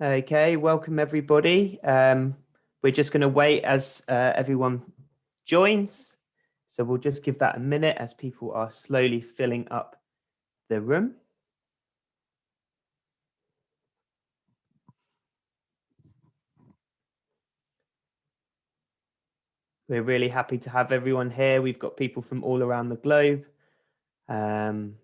Okay, welcome everybody. We're just going to wait as everyone joins. So we'll just give that a minute as people are slowly filling up the room. We're really happy to have everyone here. We've got people from all around the globe. And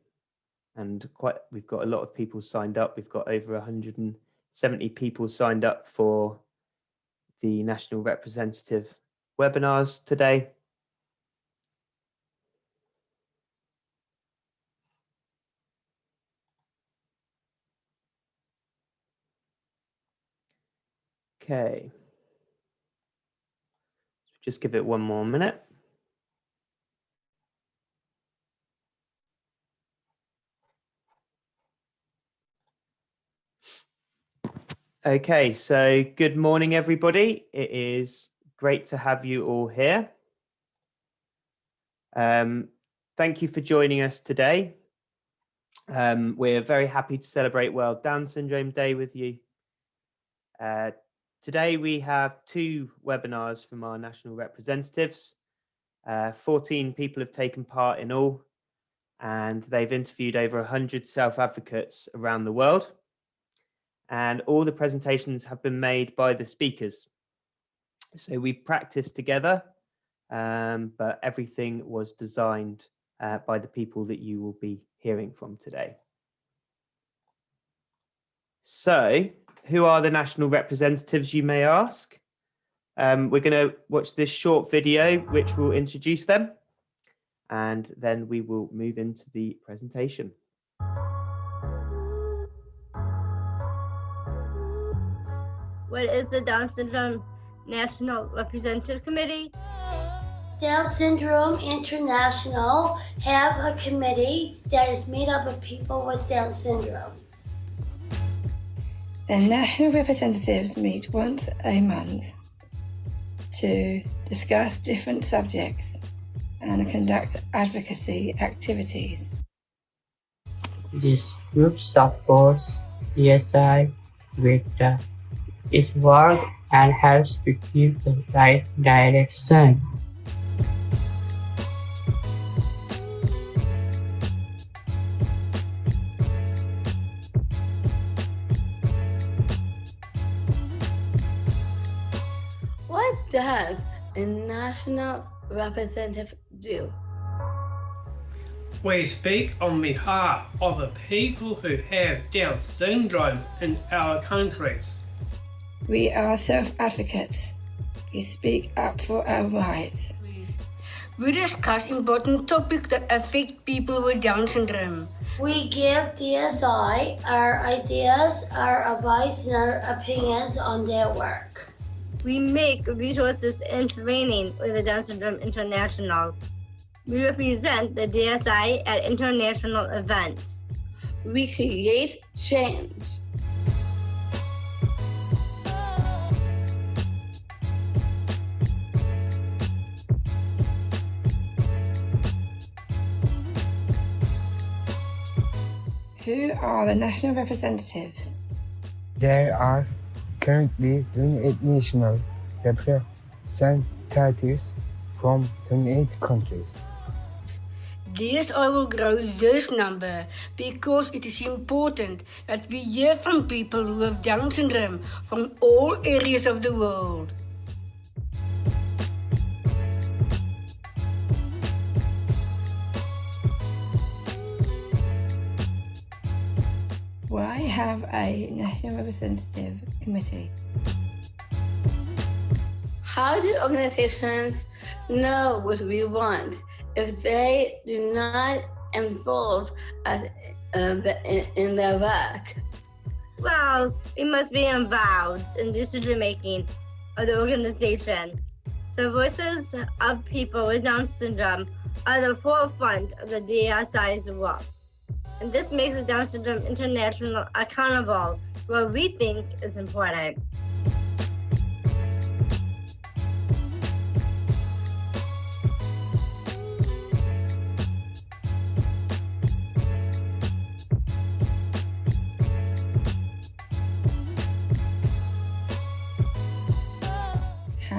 we've got a lot of people signed up. We've got over 170 people signed up for the National Representative webinars today. Okay. Just give it one more minute. Okay, so good morning, everybody. It is great to have you all here. Thank you for joining us today. We're very happy to celebrate World Down Syndrome Day with you. Today we have two webinars from our national representatives. 14 people have taken part in all, and they've interviewed over 100 self-advocates around the world. And all the presentations have been made by the speakers. So we've practiced together, but everything was designed by the people that you will be hearing from today. So who are the national representatives, you may ask? We're going to watch this short video, which will introduce them, and then we will move into the presentation. What is the Down Syndrome National Representative Committee? Down Syndrome International have a committee that is made up of people with Down syndrome. The national representatives meet once a month to discuss different subjects and conduct advocacy activities. This group supports DSi with its work and helps to keep the right direction. What does a national representative do? We speak on behalf of the people who have Down syndrome in our countries. We are self-advocates. We speak up for our rights. We discuss important topics that affect people with Down syndrome. We give DSi our ideas, our advice, and our opinions on their work. We make resources and training with the Down Syndrome International. We represent the DSi at international events. We create change. Who are the national representatives? There are currently 28 national representatives from 28 countries. DSi will grow this number because it is important that we hear from people who have Down syndrome from all areas of the world. Why have a national representative committee? How do organizations know what we want if they do not involve us in their work? Well, we must be involved in decision making of the organization. So voices of people with Down syndrome are the forefront of the DSi's work. And this makes the Down Syndrome International accountable for what we think is important.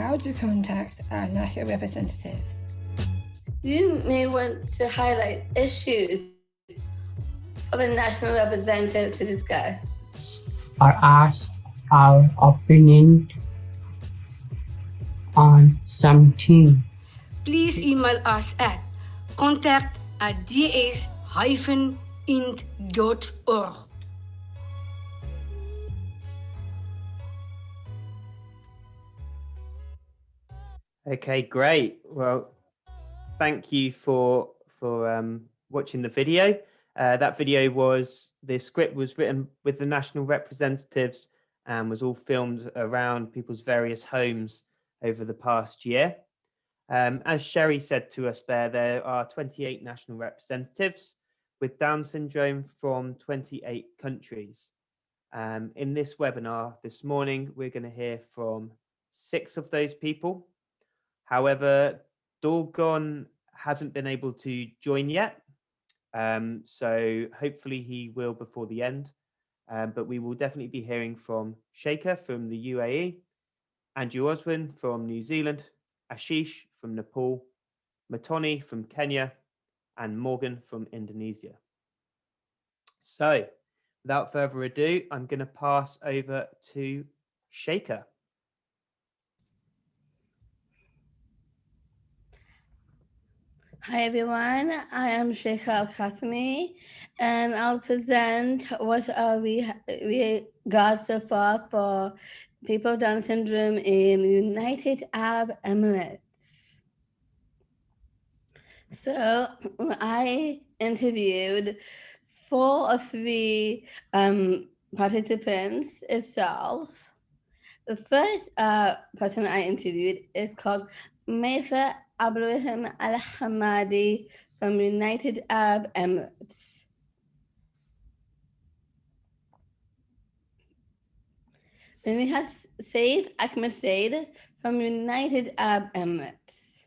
how to contact our national representatives. You may want to highlight issues for the national representative to discuss. Or ask our opinion on something. Please email us at contact@ds-int.org. Okay, great. Well, thank you for watching the video. That video the script was written with the national representatives and was all filmed around people's various homes over the past year. As Sherry said to us there are 28 national representatives with Down syndrome from 28 countries. In this webinar this morning, we're going to hear from 6 of those people. However, Dulguun hasn't been able to join yet, so hopefully he will before the end. But we will definitely be hearing from Chaica from the UAE, Oswin from New Zealand, Ashish from Nepal, Muthoni from Kenya, and Morgan from Indonesia. So, without further ado, I'm going to pass over to Chaica. Hi everyone, I am Chaica Qassimi, and I'll present what we got so far for people with Down syndrome in the United Arab Emirates. So I interviewed 4 or 3 participants itself. The first person I interviewed is called Mayfa Abraham Al-Hamadi from United Arab Emirates. Then we have Saif Ahmed Said from United Arab Emirates.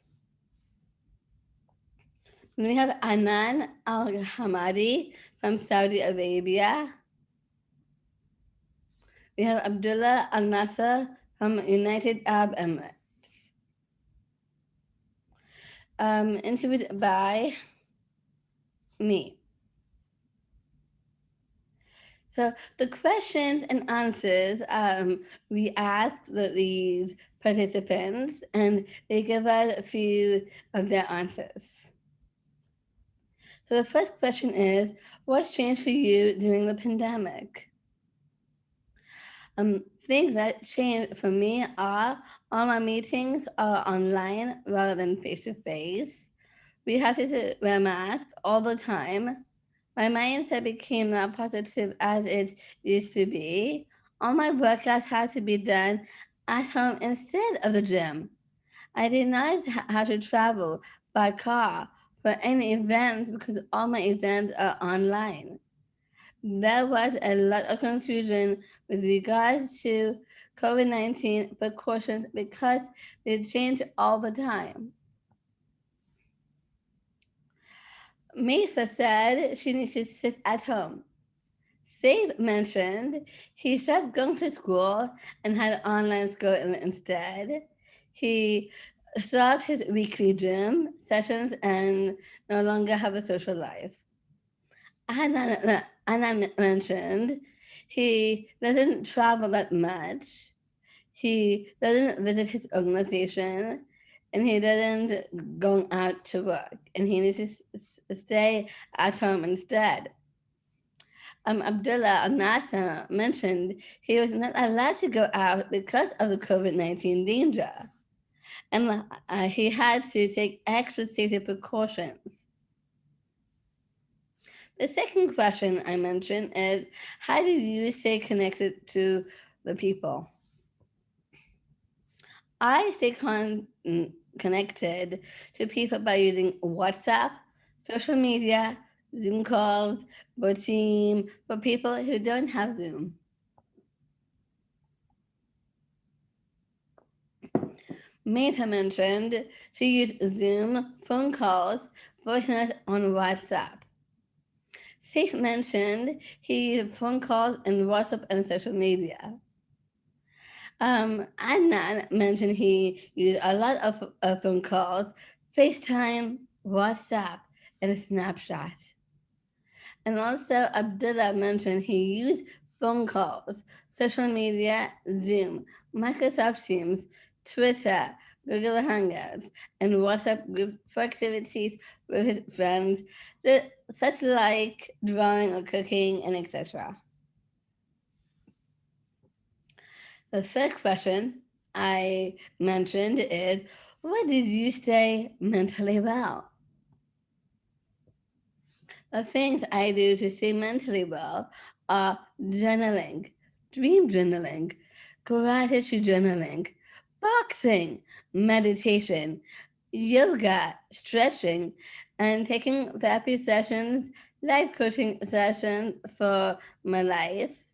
Then we have Anan Al-Hamadi from Saudi Arabia. We have Abdullah Al-Nasser from United Arab Emirates. Interviewed by me. So the questions and answers, we asked these participants, and they give us a few of their answers. So the first question is, what's changed for you during the pandemic? Things that changed for me are all my meetings are online rather than face-to-face. We have to wear masks all the time. My mindset became not positive as it used to be. All my workouts had to be done at home instead of the gym. I did not have to travel by car for any events because all my events are online. There was a lot of confusion with regards to COVID-19 precautions because they change all the time. Mesa said she needs to sit at home. Save mentioned he stopped going to school and had online school instead. He stopped his weekly gym sessions and no longer have a social life. Anna mentioned he doesn't travel that much. He doesn't visit his organization, and he doesn't go out to work, and he needs to stay at home instead. Abdullah Al-Nasser mentioned he was not allowed to go out because of the COVID-19 danger, and he had to take extra safety precautions. The second question I mentioned is, how do you stay connected to the people? I stay connected to people by using WhatsApp, social media, Zoom calls, or Team for people who don't have Zoom. Meta mentioned she used Zoom, phone calls, voice notes on WhatsApp. Safe mentioned he used phone calls and WhatsApp and social media. Adnan mentioned he used a lot of phone calls, FaceTime, WhatsApp, and Snapchat. And also, Abdullah mentioned he used phone calls, social media, Zoom, Microsoft Teams, Twitter, Google Hangouts, and WhatsApp group for activities with his friends, such like drawing or cooking, and etc. The third question I mentioned is, what did you stay mentally well? The things I do to stay mentally well are journaling, dream journaling, gratitude journaling, boxing, meditation, yoga, stretching, and taking therapy sessions, life coaching sessions for my life,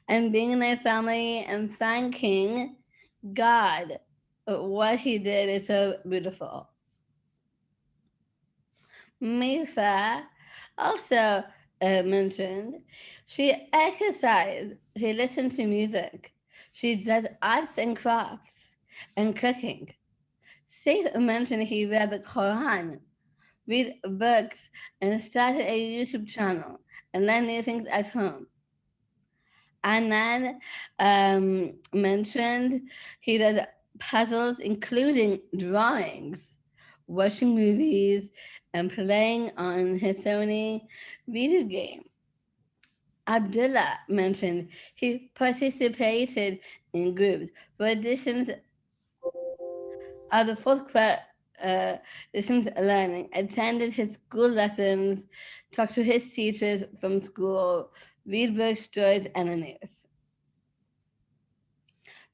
and being in my family and thanking God. What he did is so beautiful. Misa also mentioned she exercised, she listened to music, she does arts and crafts and cooking. Saif mentioned he read the Quran, read books, and started a YouTube channel and learn new things at home. Anand mentioned he does puzzles, including drawings, watching movies, and playing on his Sony video game. Abdullah mentioned he participated in groups for editions of the distance learning, attended his school lessons, talked to his teachers from school, read books, stories, and the news.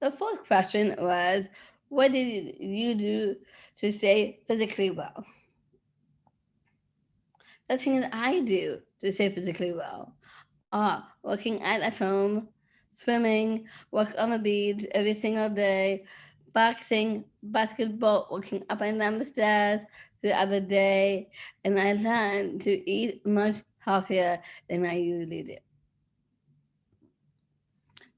The fourth question was, what did you do to stay physically well? The things I do to stay physically well are working out at home, swimming, walk on the beach every single day, boxing, basketball, walking up and down the stairs throughout the day, and I learned to eat much healthier than I usually do.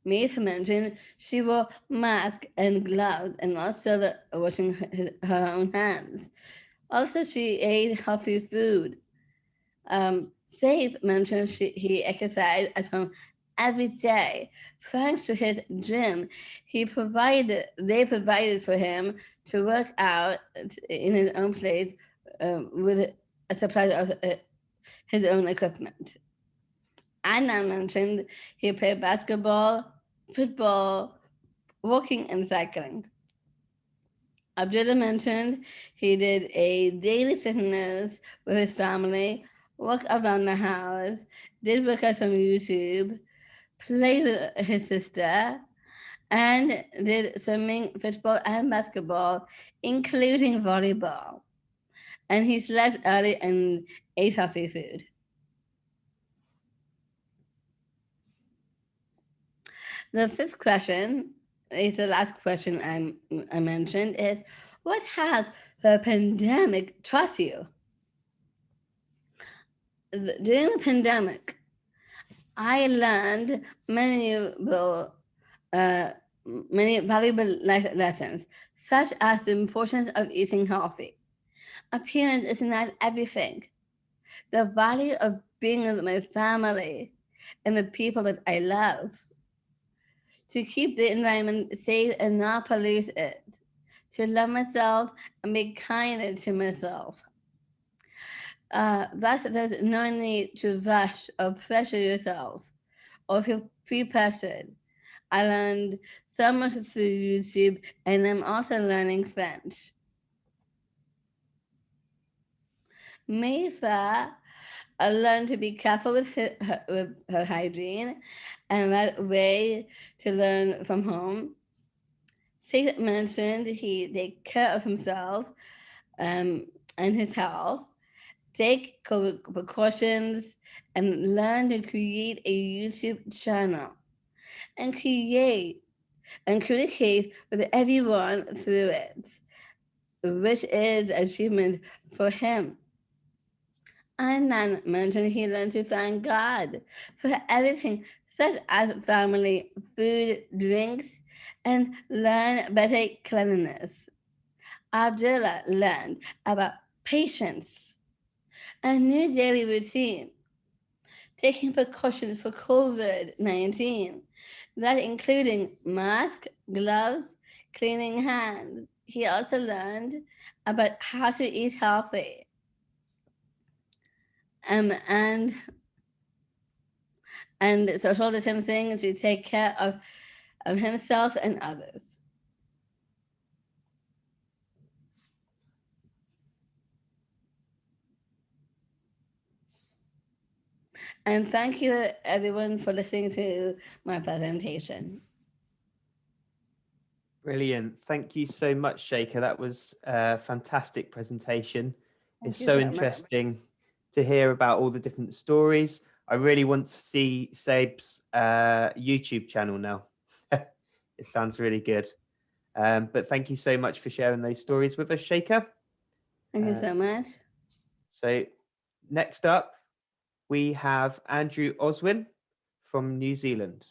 Maeve mentioned she wore mask and gloves and also washing her own hands. Also, she ate healthy food. Saif mentioned he exercised at home every day. Thanks to his gym, they provided for him to work out in his own place with a supply of his own equipment. Anna mentioned he played basketball, football, walking, and cycling. Abdullah mentioned he did a daily fitness with his family, walked around the house, did workouts on YouTube, played with his sister, and did swimming, football, and basketball, including volleyball. And he slept early and ate healthy food. The fifth question is the last question I mentioned is, what has the pandemic taught you? During the pandemic, I learned many valuable life lessons, such as the importance of eating healthy. Appearance is not everything. The value of being with my family and the people that I love. To keep the environment safe and not pollute it. To love myself and be kinder to myself. Thus, there's no need to rush or pressure yourself or feel pre-pressured. I learned so much through YouTube, and I'm also learning French. Mesa learned to be careful with her hygiene, and that way to learn from home. Saif mentioned he take care of himself and his health, take precautions, and learn to create a YouTube channel and communicate with everyone through it, which is achievement for him. And then mentioned he learned to thank God for everything, such as family, food, drinks, and learn better cleanliness. Abdullah learned about patience, a new daily routine, taking precautions for COVID-19, that including mask, gloves, cleaning hands. He also learned about how to eat healthy, um, and and social distancing to take care of himself and others. And thank you everyone for listening to my presentation. Brilliant. Thank you so much, Chaica. That was a fantastic presentation. It's you so so much. interesting to hear about all the different stories. I really want to see Saib's YouTube channel now. It sounds really good. But thank you so much for sharing those stories with us, Chaica. Thank you so much. So next up, we have Andrew Oswin from New Zealand.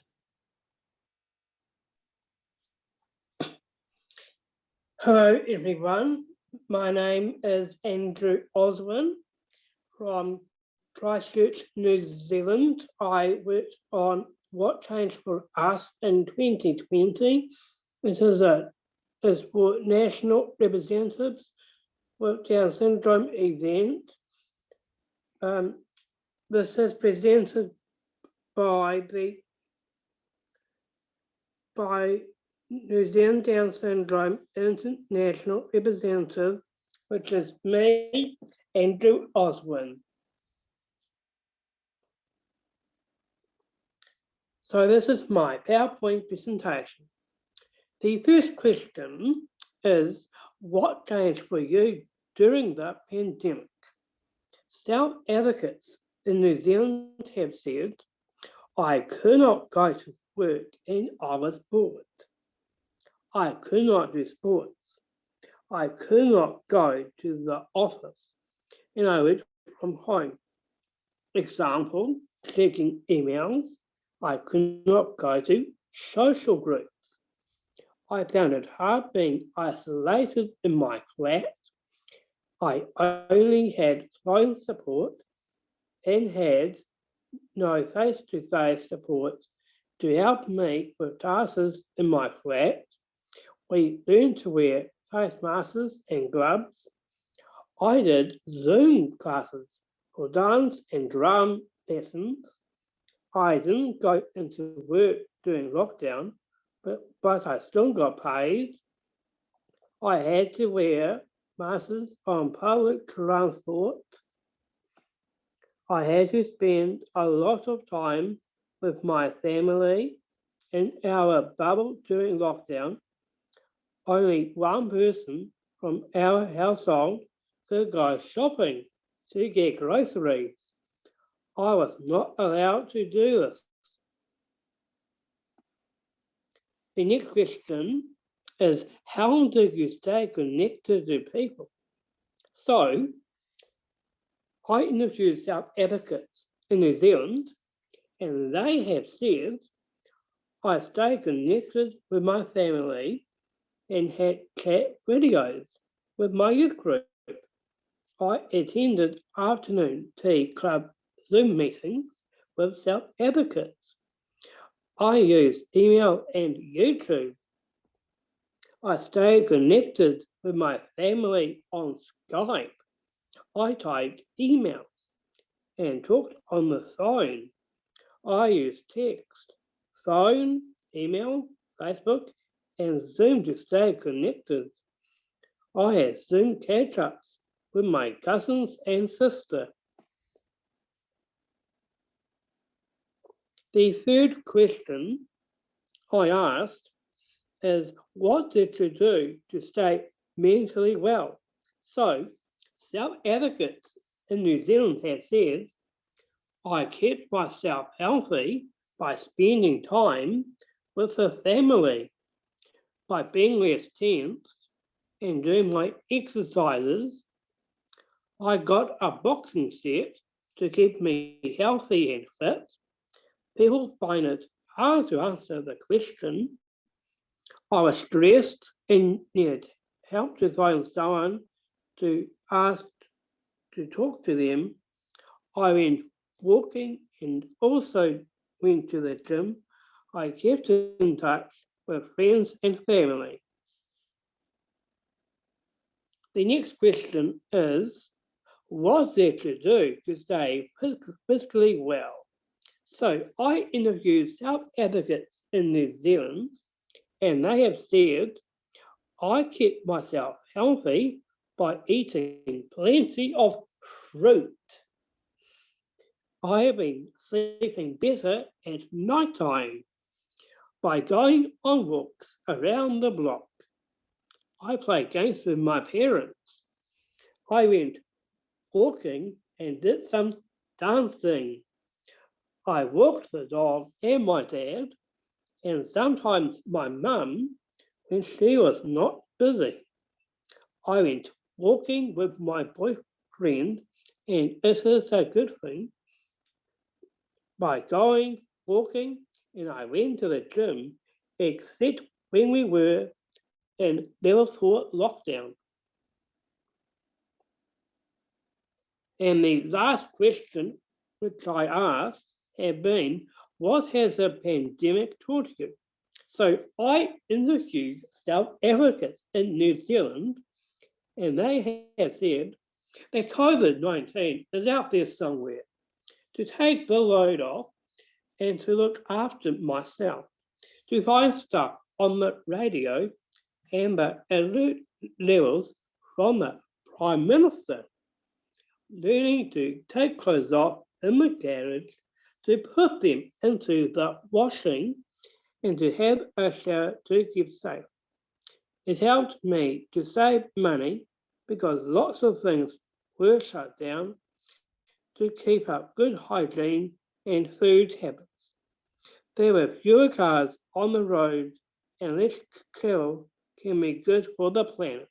Hello everyone, my name is Andrew Oswin from Christchurch, New Zealand. I worked on What Changed for Us in 2020. It is for National Representatives with Down Syndrome event. This is presented by New Zealand Down Syndrome International Representative, which is me, Andrew Oswin. So this is my PowerPoint presentation. The first question is, what changed for you during the pandemic? Self-advocates in New Zealand have said, I could not go to work and I was bored. I could not do sports. I could not go to the office and I worked from home. Example, checking emails. I could not go to social groups. I found it hard being isolated in my flat. I only had phone support and had no face-to-face support to help me with tasks in my flat. We learned to wear face masks and gloves. I did Zoom classes for dance and drum lessons. I didn't go into work during lockdown, but I still got paid. I had to wear masks on public transport. I had to spend a lot of time with my family in our bubble during lockdown. Only one person from our household could go shopping to get groceries. I was not allowed to do this. The next question is, how do you stay connected to people? So, I interviewed self-advocates in New Zealand, and they have said, I stay connected with my family and had chat videos with my youth group. I attended afternoon tea club Zoom meetings with self-advocates. I used email and YouTube. I stayed connected with my family on Skype. I typed emails and talked on the phone. I used text, phone, email, Facebook, and Zoom to stay connected. I had Zoom catch-ups with my cousins and sister. The third question I asked is, what did you do to stay mentally well? So, self-advocates in New Zealand have said, I kept myself healthy by spending time with the family, by being less tense and doing my exercises. I got a boxing set to keep me healthy and fit. People find it hard to answer the question. I was stressed and needed help to find someone to ask to talk to them. I went walking and also went to the gym. I kept in touch with friends and family. The next question is, what's there to do to stay physically well? So I interviewed self-advocates in New Zealand, and they have said, I kept myself healthy by eating plenty of fruit. I have been sleeping better at night time by going on walks around the block. I played games with my parents. I went walking and did some dancing. I walked the dog and my dad, and sometimes my mum when she was not busy. I went walking with my boyfriend, and it is a good thing. By going, walking, and I went to the gym, except when we were in level 4 lockdown. And the last question which I asked have been, what has the pandemic taught you? So I interviewed self-advocates in New Zealand, and they have said that COVID-19 is out there somewhere to take the load off and to look after myself, to find stuff on the radio and the alert levels from the Prime Minister, learning to take clothes off in the garage, to put them into the washing, and to have a shower to keep safe. It helped me to save money because lots of things were shut down to keep up good hygiene and food habits. There were fewer cars on the road and less travel can be good for the planet.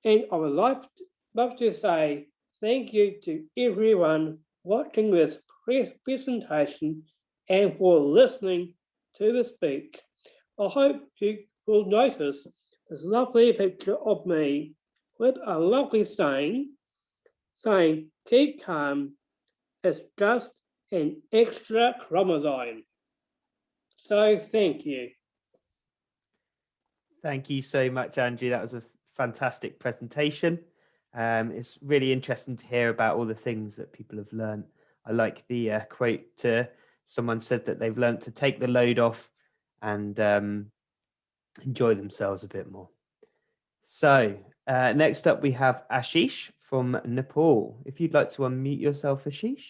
And I would love to say thank you to everyone watching this presentation and for listening to the speech. I hope you will notice this lovely picture of me with a lovely saying keep calm, it's just an extra chromosome. So thank you. Thank you so much, Andrew. That was a fantastic presentation. It's really interesting to hear about all the things that people have learned. I like the quote someone said that they've learned to take the load off and enjoy themselves a bit more. So next up we have Ashish from Nepal. If you'd like to unmute yourself, Ashish.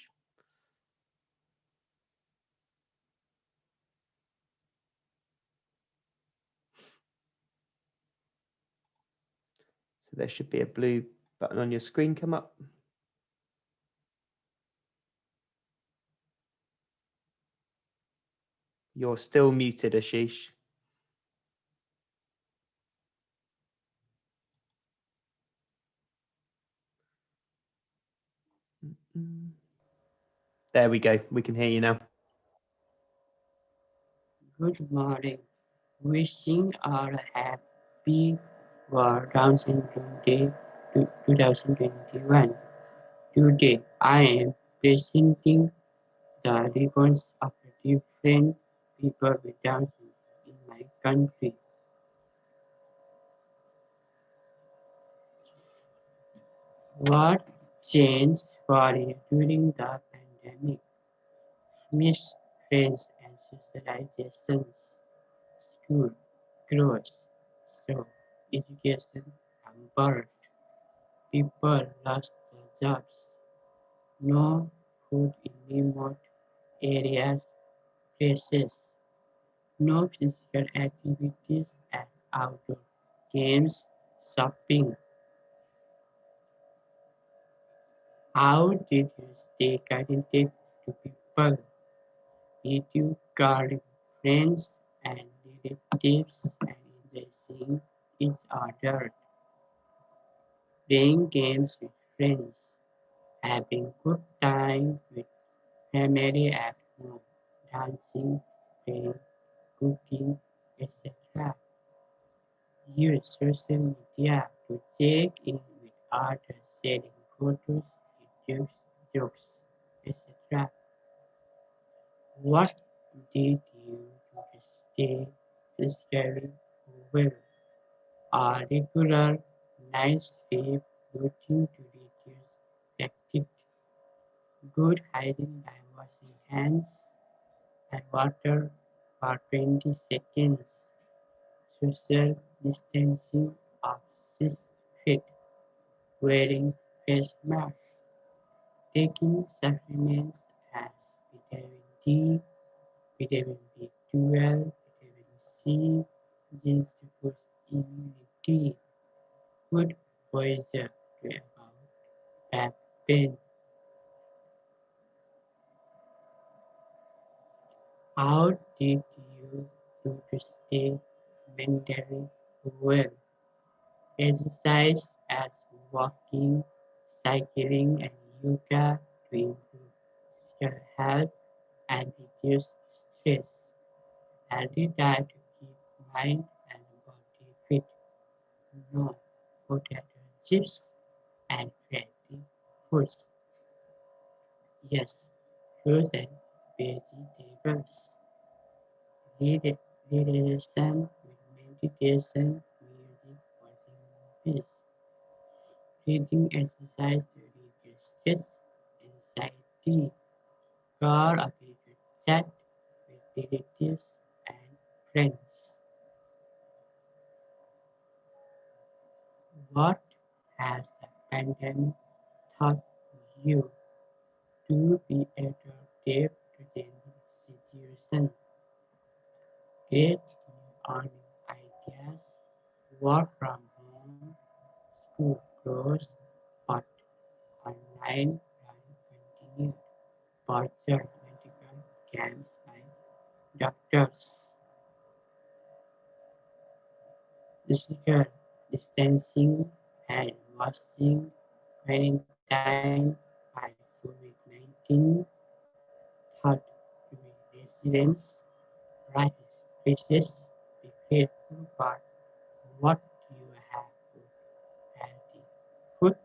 So there should be a blue button on your screen come up. You're still muted, Ashish. There we go. We can hear you now. Good morning. Wishing all a happy World Down Syndrome Day 2021. Today I am presenting the ribbons of the different people with Down syndrome in my country. What changed for you during the pandemic? Miss friends and socializations, school, clothes, so education hampered. People lost their jobs. No food in remote areas, places. No physical activities and outdoor games, shopping. How did you stay connected to people? Did you call friends and relatives and enjoy seeing each other? playing games with friends, having good time with family at home, dancing, playing, cooking, etc. Use social media to check in with others, sharing photos, videos, jokes, etc. What did you do to stay physically well? A regular night sleep routine to reduce fatigue. Good hygiene by washing hands and water for 20 seconds. Social distancing of 6 feet. Wearing face masks. Taking supplements as vitamin D, vitamin B12, vitamin C, zinc to boost immunity. Good posture to avoid back pain. How did you do to stay mentally well? Exercise as walking, cycling, and yoga to improve physical health and reduce stress. Healthy diet to keep mind and body fit. No potato chips and fatty foods. Yes, fruits and vegetables. Relaxation with meditation, music, watching movies. Breathing exercise to reduce stress, anxiety. Call a video chat with relatives and friends. What has the pandemic taught you to be adaptive to changing situations? Create new earning ideas, work from home, school closed, but online learning continued. Virtual medical camps by doctors. Physical distancing, hand washing, quarantine by COVID-19 taught to be resilient, right places, be grateful for what you have, good, healthy food,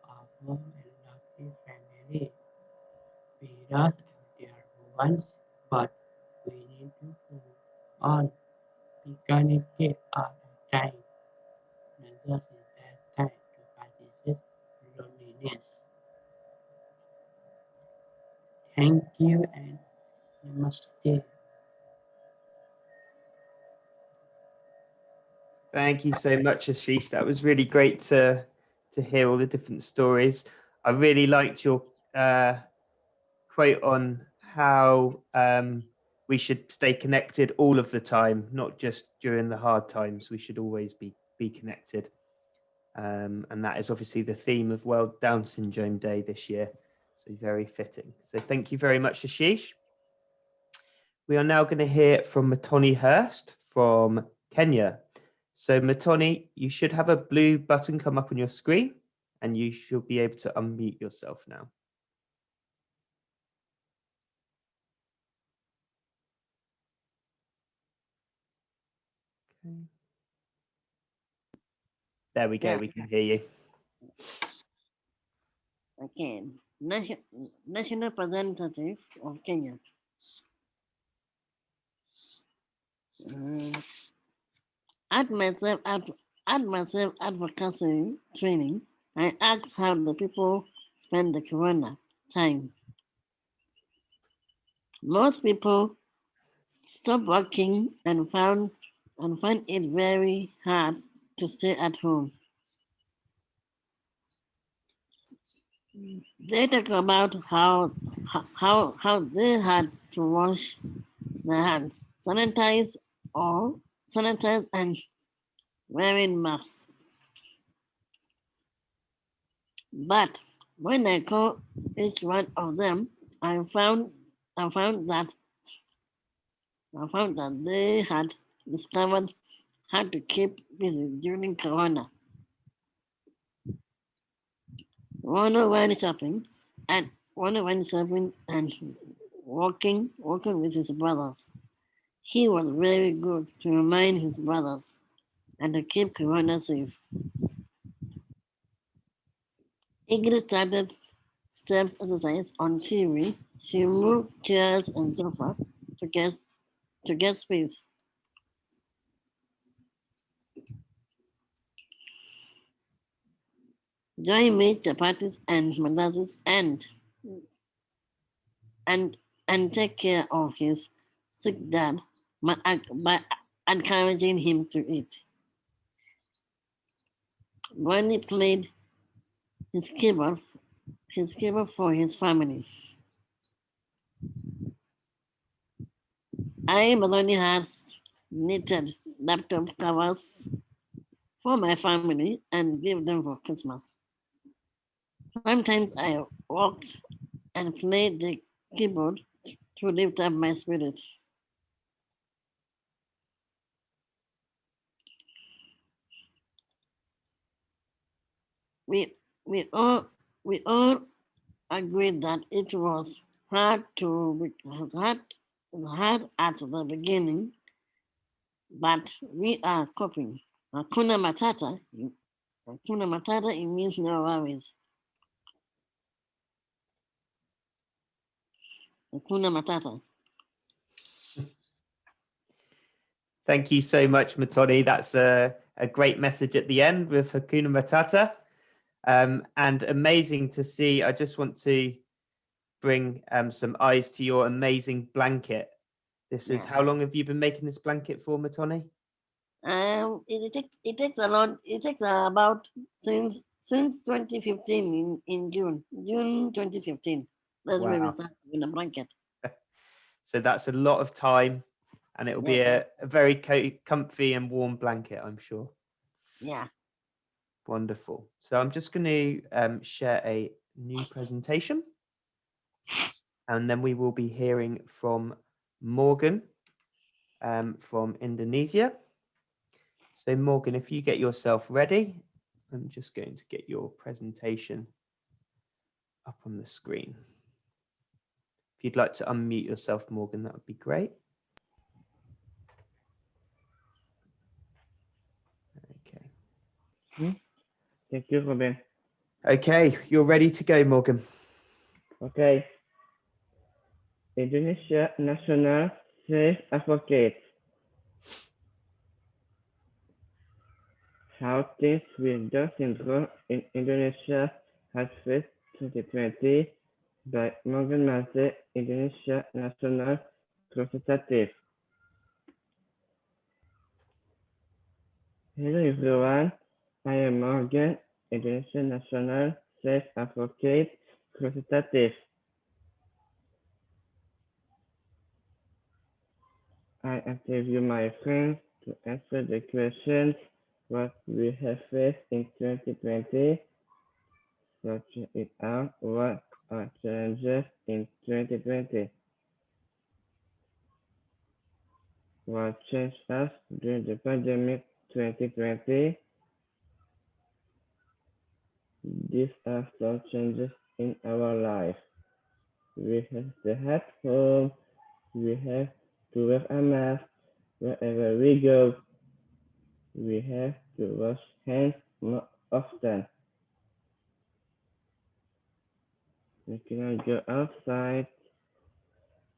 a home and lovely family. We lost our dear ones, but we need to move on. Be connected all the time. Not just in bad time to practice loneliness. Thank you and namaste. Thank you so much, Ashish. That was really great to hear all the different stories. I really liked your quote on how we should stay connected all of the time, not just during the hard times. We should always be connected. And that is obviously the theme of World Down Syndrome Day this year. So very fitting. So thank you very much, Ashish. We are now going to hear from Muthoni Hirst from Kenya. So Muthoni, you should have a blue button come up on your screen and you should be able to unmute yourself now. Okay. There we go, Yeah. we can hear you. Okay, National Representative of Kenya. At myself advocacy training, I asked how the people spend the corona time. Most people stopped working and find it very hard to stay at home. They talk about how they had to wash their hands, sanitize and wearing masks. But when I called each one of them, I found that they had discovered how to keep busy during Corona. One went shopping and walking with his brothers. He was very good to remind his brothers and to keep Corona safe. Ingrid started steps exercise on TV. She moved chairs and sofa to get space. Joy made chapatis and mandazis and take care of his sick dad by encouraging him to eat. Bonnie played his keyboard for his family. Muthoni has knitted laptop covers for my family and give them for Christmas. Sometimes I walked and played the keyboard to lift up my spirit. We all agreed that it was hard at the beginning, but we are coping. Hakuna Matata. Hakuna Matata, it means no worries. Hakuna Matata. Thank you so much, Muthoni. That's a great message at the end with Hakuna Matata. And amazing to see. I just want to bring some eyes to your amazing blanket. This is, how long have you been making this blanket for, Muthoni? It takes a lot. It takes about since 2015 in June 2015. That's where we started with the blanket. So that's a lot of time, and it will be a very comfy and warm blanket, I'm sure. Yeah. Wonderful. So I'm just going to share a new presentation, and then we will be hearing from Morgan from Indonesia. So Morgan, if you get yourself ready, I'm just going to get your presentation up on the screen. If you'd like to unmute yourself, Morgan, that would be great. Okay. Thank you, Robin. Okay, you're ready to go, Morgan. Okay. Indonesia National Advocates. How things with Down syndrome in Indonesia has faced 2020 by Morgan Maze, Indonesia National Representative. Hello everyone, I am Morgan, Indonesia National Advocate Representative. I interview my friends to answer the questions what we have faced in 2020, searching it out what are challenges in 2020. What changed us during the pandemic 2020? These are some changes in our life. We have to stay at home. We have to wear a mask wherever we go. We have to wash hands more often. We cannot go outside.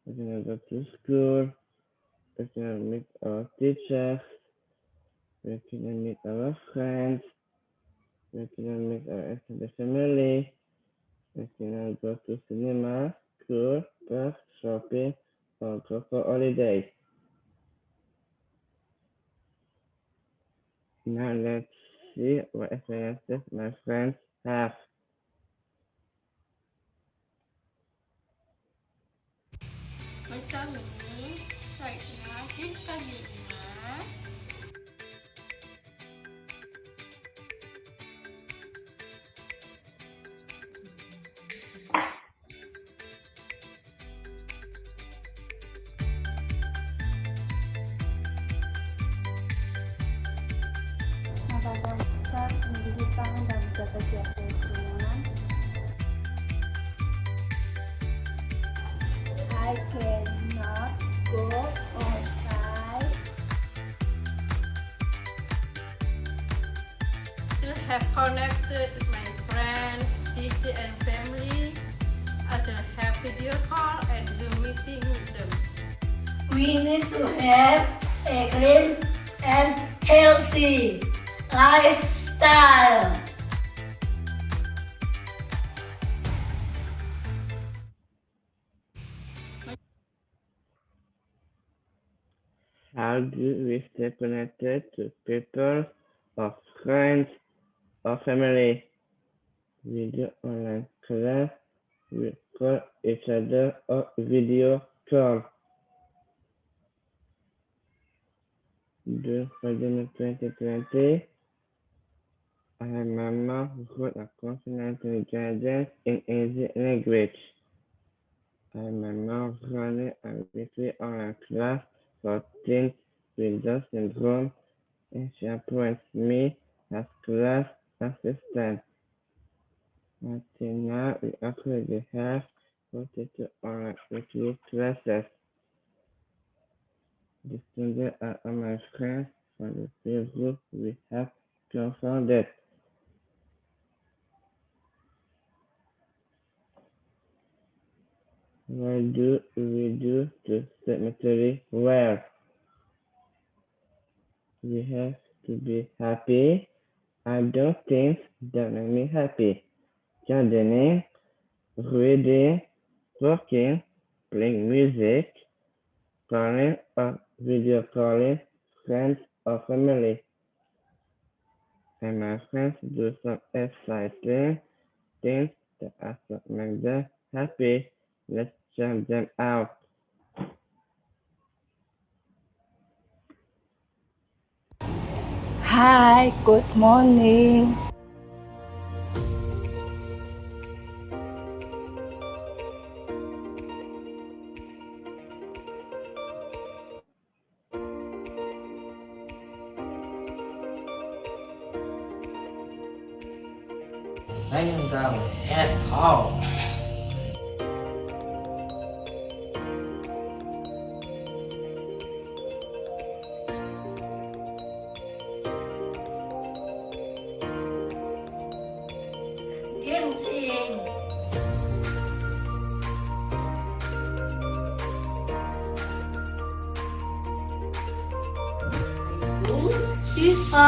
We cannot go to school. We cannot meet our teachers. We cannot meet our friends. We cannot meet our extended family. We cannot go to cinema, school, park, shopping, or go for holidays. Now let's see what experiences my friends have. Kami Chaica kita di rumah. besar pendidikan dan kegiatan keilmuan. I cannot go outside. Still have connected with my friends, teacher and family. I still have video call and Zoom meeting with them. We need to have a clean and healthy lifestyle. How do we stay connected to people or friends or family? We do online class, we call each other or video call. During pandemic 2020, I and my mom wrote a continental guidance in easy language. I and my mom running a weekly online class for teens with Down syndrome, and she appoints me as class assistant. Until now, we already have 42 online weekly classes. The students are all my friends from the peer group we have co-founded. What do we do to stay mentally well? We have to be happy. I do things that make me happy. Gardening, reading, working, playing music, calling or video calling friends or family. And my friends do some exciting things that also make them happy. Let's check them out. Hi, good morning. Laying down at home. Dancing. FIFA.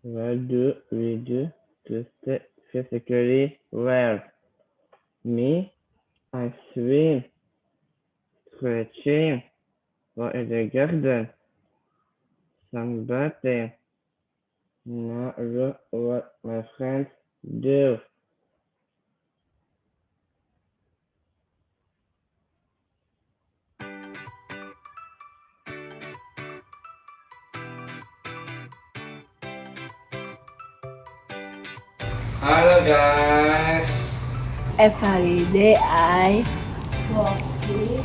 What do we do to stay physically well? Me, I swim, stretching, or in the garden, sunbathing. Now look what my friends do. Hello guys. Every day I walking,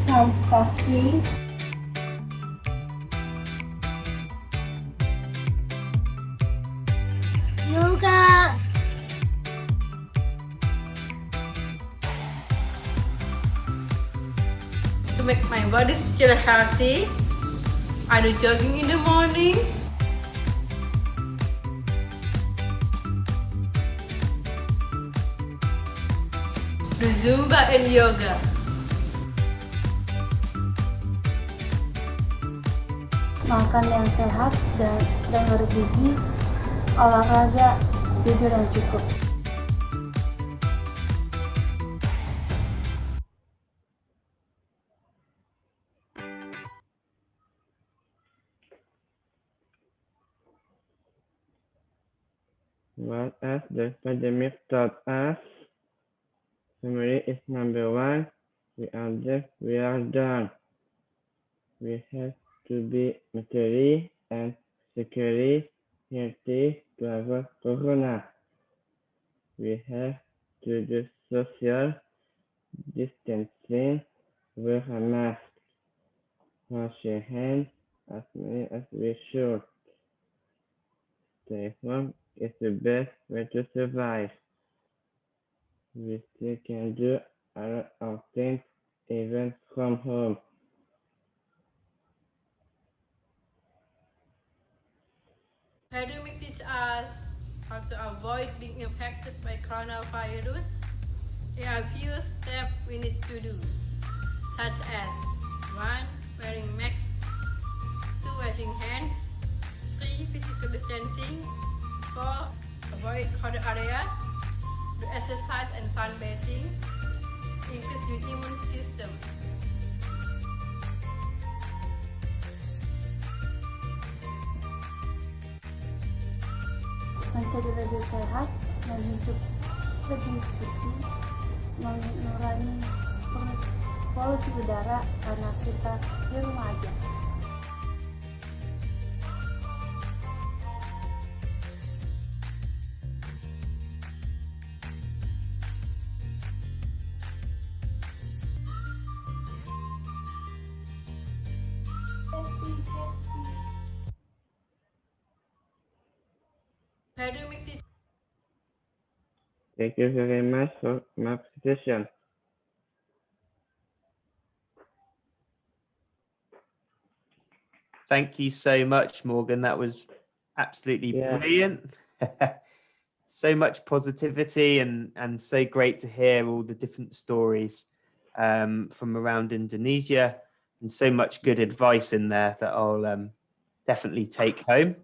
some coffee, Yoga. To make my body still healthy, I do jogging in the morning. Do Zumba and yoga. Makan yang sehat dan bergizi, olahraga, tidur yang cukup. What has the pandemic taught us? Family is number one. we are done. We have to be mentally and securely healthy to avoid corona. We have to do social distancing, wear a mask, wash your hands as many as we should. Stay home is the best way to survive. We still can do a lot of things even from home. Pandemic teach us how to avoid being infected by coronavirus. There are few steps we need to do, such as 1. Wearing masks, 2. Washing hands, 3. Physical distancing, 4. Avoid crowded area, do exercise and sunbathing, increase your immune system. Mencari lebih sehat dan hidup lebih bersih, mengurangi polusi udara karena kita di rumah aja. Thank you very much for my presentation. Thank you so much, Morgan. That was absolutely brilliant. So much positivity and so great to hear all the different stories from around Indonesia, and so much good advice in there that I'll definitely take home.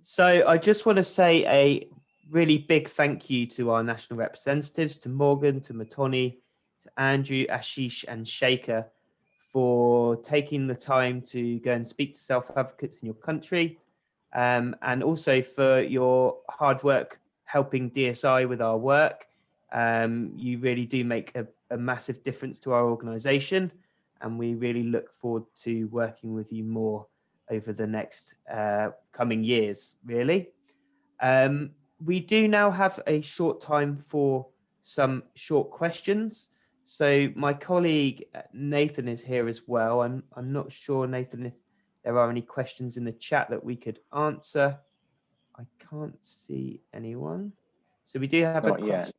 So I just want to say a really big thank you to our national representatives, to Morgan, to Muthoni, to Andrew, Ashish and Chaica for taking the time to go and speak to self-advocates in your country, and also for your hard work helping DSi with our work. You really do make a massive difference to our organisation, and we really look forward to working with you more over the next coming years, really. We do now have a short time for some short questions. So my colleague Nathan is here as well. I'm not sure, Nathan, if there are any questions in the chat that we could answer. I can't see anyone. So we do have Not yet.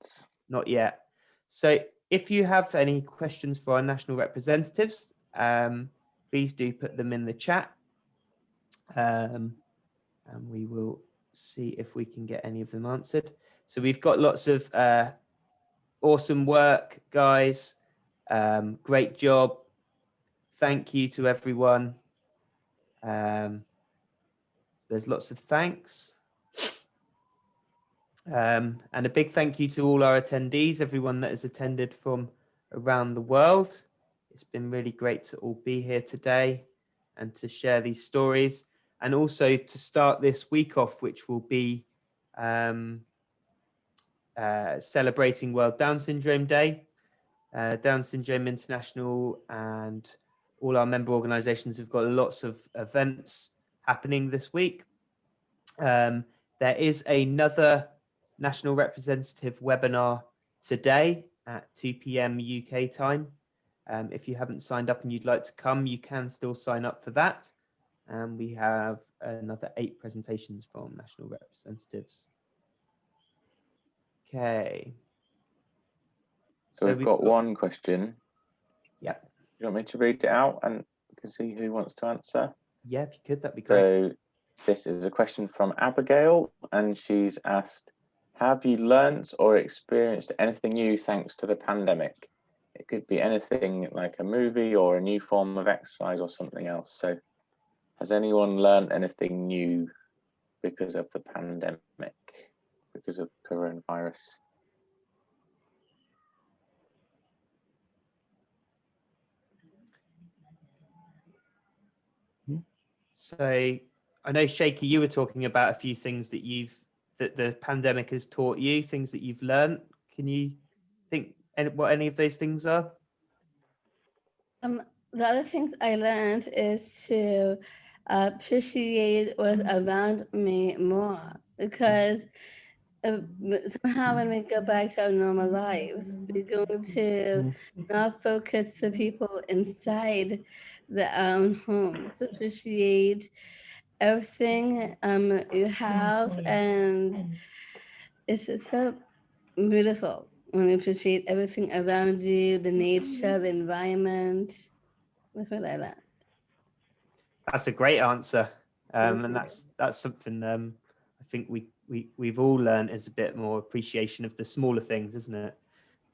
Not yet. So if you have any questions for our national representatives, please do put them in the chat. And we will see if we can get any of them answered. So we've got lots of awesome work, guys. Great job. Thank you to everyone. There's lots of thanks. And a big thank you to all our attendees, everyone that has attended from around the world. It's been really great to all be here today and to share these stories, and also to start this week off, which will be celebrating World Down Syndrome Day. Down Syndrome International and all our member organizations have got lots of events happening this week. There is another national representative webinar today at 2 p.m. UK time. If you haven't signed up and you'd like to come, you can still sign up for that. And we have another 8 presentations from national representatives. Okay. So we've got one question. Yeah. You want me to read it out and we can see who wants to answer? Yeah, if you could, that'd be great. So this is a question from Abigail, and she's asked, have you learnt or experienced anything new thanks to the pandemic? It could be anything like a movie or a new form of exercise or something else. So has anyone learned anything new because of the pandemic, because of coronavirus? So I know, Chaica, you were talking about a few things that the pandemic has taught you, things that you've learned. Can you think what any of those things are? The other things I learned is to appreciate what's around me more, because somehow when we go back to our normal lives, we're going to not focus the people inside their own homes, appreciate everything you have, and it's so beautiful when you appreciate everything around you, the nature, the environment. That's what I learned. That's a great answer, and that's something I think we've all learned is a bit more appreciation of the smaller things, isn't it?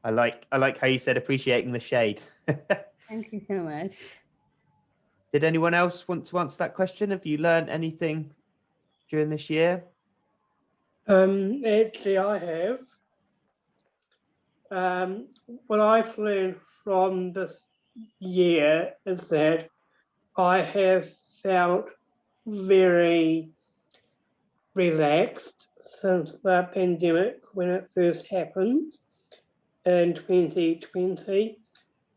I like how you said appreciating the shade. Thank you so much. Did anyone else want to answer that question? Have you learned anything during this year? Actually, I have. What I've learned from this year is that I have felt very relaxed since the pandemic when it first happened in 2020.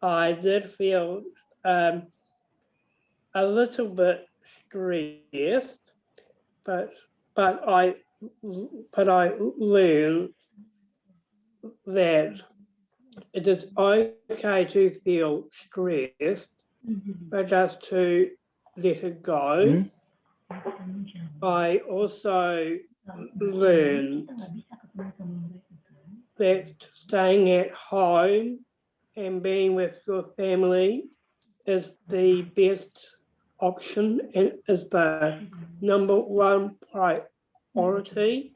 I did feel a little bit stressed, but I learned that it is okay to feel stressed, but just to let it go. I also learned that staying at home and being with your family is the best option and is the number one priority,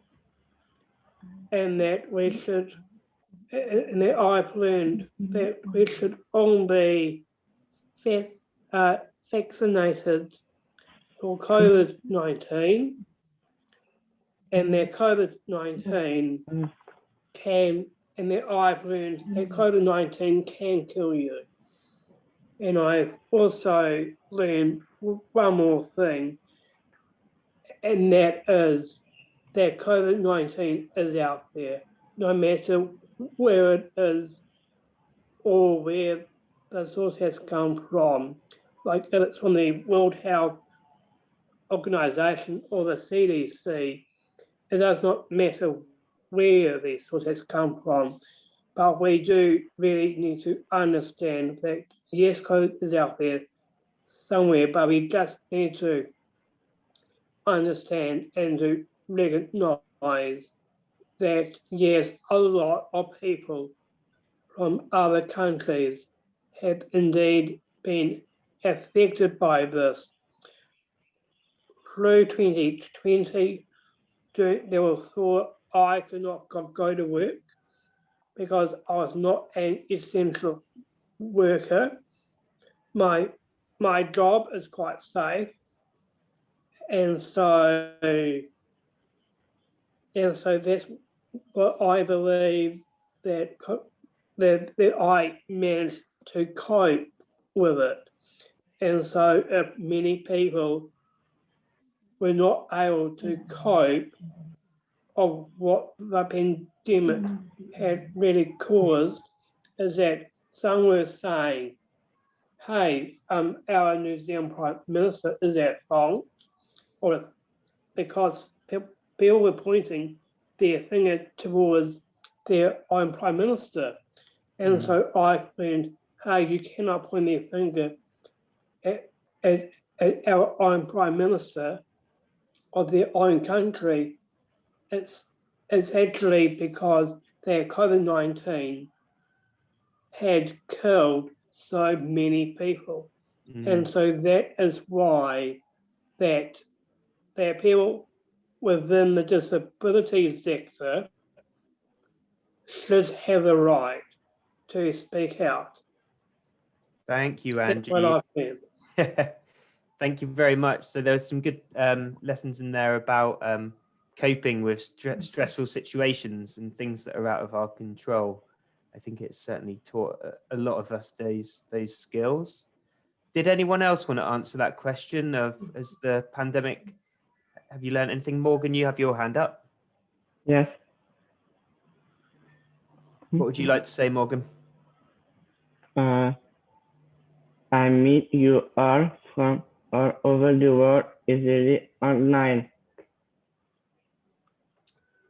and that we should, and that I've learned that we should all be vaccinated for COVID-19, and that COVID-19 can, and that I've learned that COVID-19 can kill you. And I've also learned one more thing, and that is that COVID-19 is out there, no matter where it is or where the source has come from. Like if it's from the World Health Organization or the CDC, it does not matter where the source has come from. But we do really need to understand that, yes, COVID is out there somewhere, but we just need to understand and to recognize that, yes, a lot of people from other countries have indeed been affected by this. Through 2020, there was thought I could not go to work because I was not an essential worker. My job is quite safe, and so that's what I believe that I managed to cope with it. And so if many people were not able to cope of what the pandemic had really caused, is that some were saying, hey, our New Zealand Prime Minister is at fault, or because people were pointing their finger towards their own Prime Minister. And so I learned, hey, you cannot point their finger at our own Prime Minister of their own country. It's actually because their COVID-19 had killed so many people. And so that is why that people within the disability sector should have the right to speak out. Thank you, Angie. That's what I think. Thank you very much. So there's some good lessons in there about coping with stressful situations and things that are out of our control. I think it's certainly taught a lot of us those skills. Did anyone else want to answer that question of, as the pandemic, have you learned anything? Morgan, you have your hand up. Yes. What would you like to say, Morgan? I meet you all from all over the world easily online.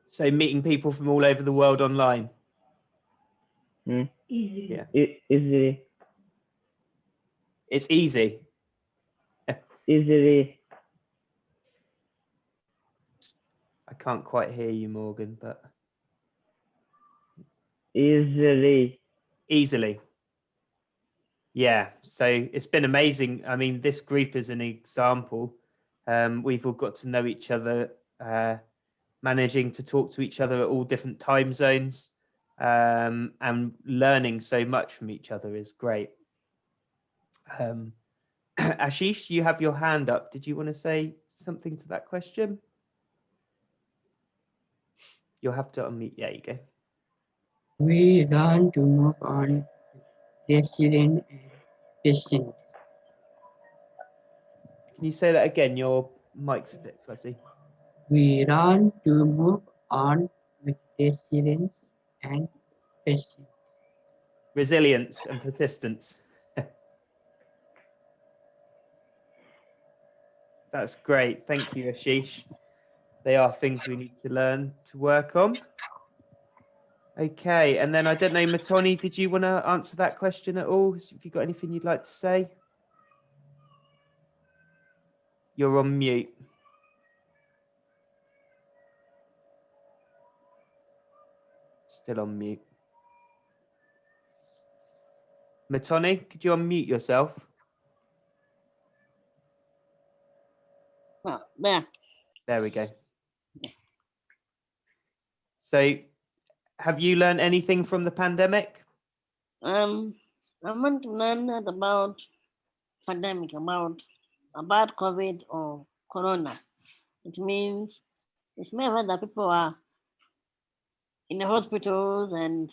So meeting people from all over the world online. Yeah. Easily. It's easy. Easily. I can't quite hear you, Morgan, but Easily. easily. Yeah, so it's been amazing. I mean, this group is an example. We've all got to know each other, managing to talk to each other at all different time zones, and learning so much from each other is great. Ashish, you have your hand up. Did you want to say something to that question? You'll have to unmute. Yeah, you go. We learn to move on resilient and patient. Can you say that again? Your mic's a bit fuzzy. We learn to move on with resilience and patience. Resilience and persistence. That's great. Thank you, Ashish. They are things we need to learn to work on. Okay, and then I don't know, Muthoni, did you want to answer that question at all? Have you got anything you'd like to say? You're on mute. Still on mute. Muthoni, could you unmute yourself? Well, there. There we go. So, have you learned anything from the pandemic? I want to learn that about pandemic, about COVID or corona. It means it's never that people are in the hospitals, and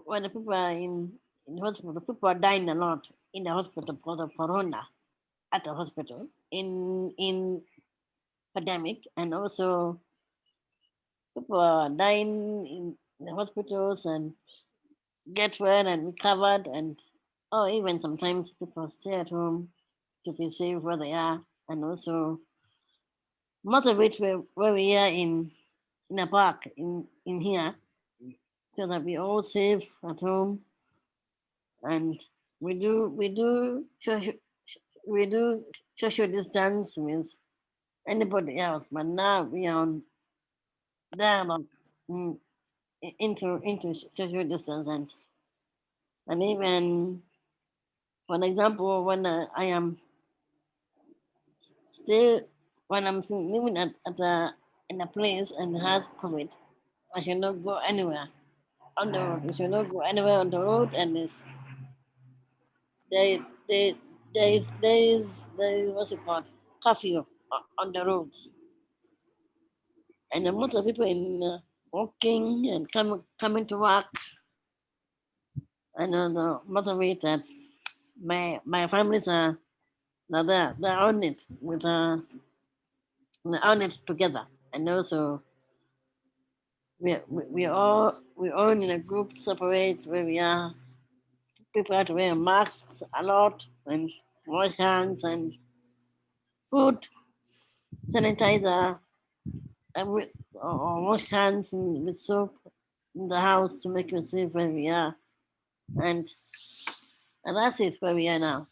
when the people are in the hospital, people are dying a lot in the hospital because of corona at the hospital in pandemic, and also people are dying in the hospitals and get well and recovered, and even sometimes people stay at home to be safe where they are, and also most of it where we are in a park in here, so that we all safe at home, and we do social distance with anybody else, but now we are on dialogue into social distance, and even, for example, when I am still, when I'm living in a place and has COVID, I should not go anywhere on the road. We should not go anywhere on the road, and there is what's it called, curfew on the roads, and a lot of people in walking and coming to work. And the most of it that my families are now they're on it with they're on it together, and also we all in a group separate where we are. People have to wear masks a lot and wash hands and put sanitizer and or wash hands with soap in the house to make you safe where we are, and that's it where we are now.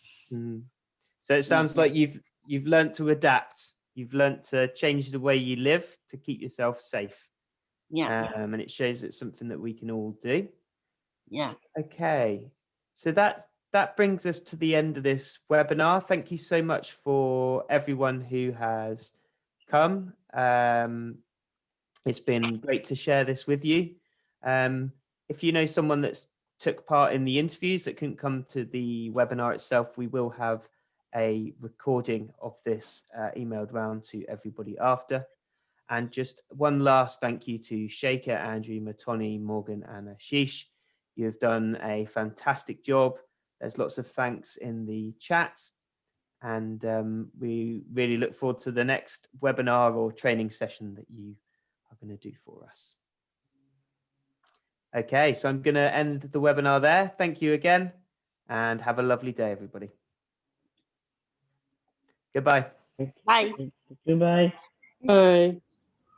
So it sounds like you've learned to adapt. You've learned to change the way you live to keep yourself safe. Yeah. And it shows it's something that we can all do. Yeah. Okay. So that brings us to the end of this webinar. Thank you so much for everyone who has come. It's been great to share this with you. If you know someone that's took part in the interviews that couldn't come to the webinar itself, we will have a recording of this emailed round to everybody after. And just one last thank you to Chaica, Andrew, Muthoni, Morgan, and Ashish. You've done a fantastic job. There's lots of thanks in the chat. And we really look forward to the next webinar or training session that you are going to do for us. Okay, so I'm going to end the webinar there. Thank you again. and have a lovely day, everybody. Goodbye. Bye. Goodbye. Bye.